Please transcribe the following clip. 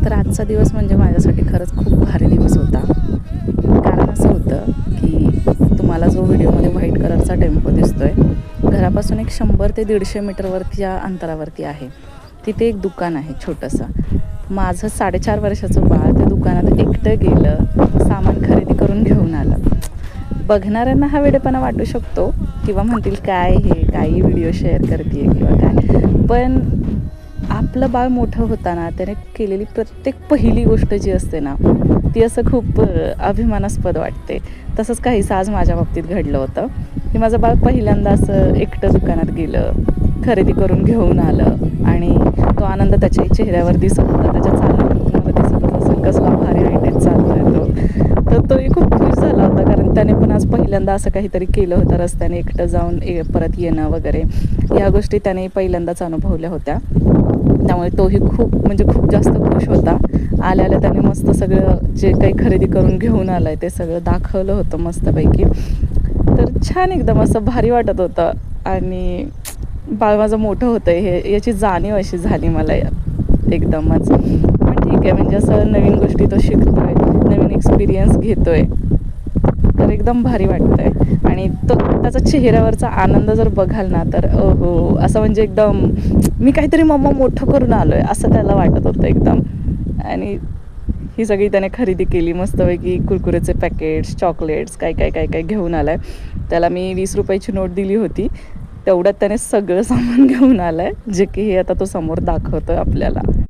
तर आजचा दिवस म्हणजे माझ्यासाठी खरंच खूप भारी दिवस होता. कारण असं होतं की तुम्हाला जो व्हिडिओमध्ये व्हाईट कलरचा टेम्पो दिसतोय, घरापासून एक 100 ते 150 मीटरवरच्या अंतरावरती आहे. तिथे एक दुकान आहे छोटंसं. माझं 4.5 वर्षाचं बाळ त्या दुकानात एकटं गेलं, सामान खरेदी करून घेऊन आलं. बघणाऱ्यांना हा वेडेपणा वाटू शकतो किंवा म्हणतील काय हे काही व्हिडिओ शेअर करते किंवा काय, पण आपलं बाळ मोठं होताना त्याने केलेली प्रत्येक पहिली गोष्ट जी असते ना, ती असं खूप अभिमानास्पद वाटते. तसंच काहीसं आज माझ्या बाबतीत घडलं होतं की माझं बाळ पहिल्यांदा असं एकटं दुकानात गेलं, खरेदी करून घेऊन आलं आणि तो आनंद त्याच्या चेहऱ्यावर दिसत होता. त्याच्या चालण्यावर तुम्हाला दिसतच असेल कसला भारी हायटेच चालतोय तो. तर तोही खूप खुश झाला होता, कारण त्याने पण आज पहिल्यांदा असं काहीतरी केलं होतं, रस्त्याने एकटं जाऊन परत येणं वगैरे ह्या गोष्टी त्याने पहिल्यांदाच अनुभवल्या होत्या. त्यामुळे तोही खूप जास्त खुश होता. आल्या त्याने मस्त सगळं जे काही खरेदी करून घेऊन आलं आहे ते सगळं दाखवलं होतं मस्तपैकी. तर छान एकदम असं भारी वाटत होतं आणि बाळ माझं मोठं होतं आहे याची जाणीव अशी झाली मला एकदमच. पण ठीक आहे, म्हणजे असं नवीन गोष्टी तो शिकतो आहे, नवीन एक्सपिरियन्स घेतो आहे, तर एकदम भारी वाटतं आहे. आणि तो त्याचा चेहऱ्यावरचा आनंद जर बघाल ना, तर हो असं म्हणजे एकदम मी काहीतरी मम्मा मोठं करून आलो आहे असं त्याला वाटत होतं एकदम. आणि ही सगळी त्याने खरेदी केली मस्तपैकी, कुरकुरेचे पॅकेट्स, चॉकलेट्स, काय घेऊन आला आहे. त्याला मी 20 रुपयाची नोट दिली होती, तेवढ्यात त्याने सगळं सामान घेऊन आलं आहे, जे की हे आता तो समोर दाखवतो आहे आपल्याला.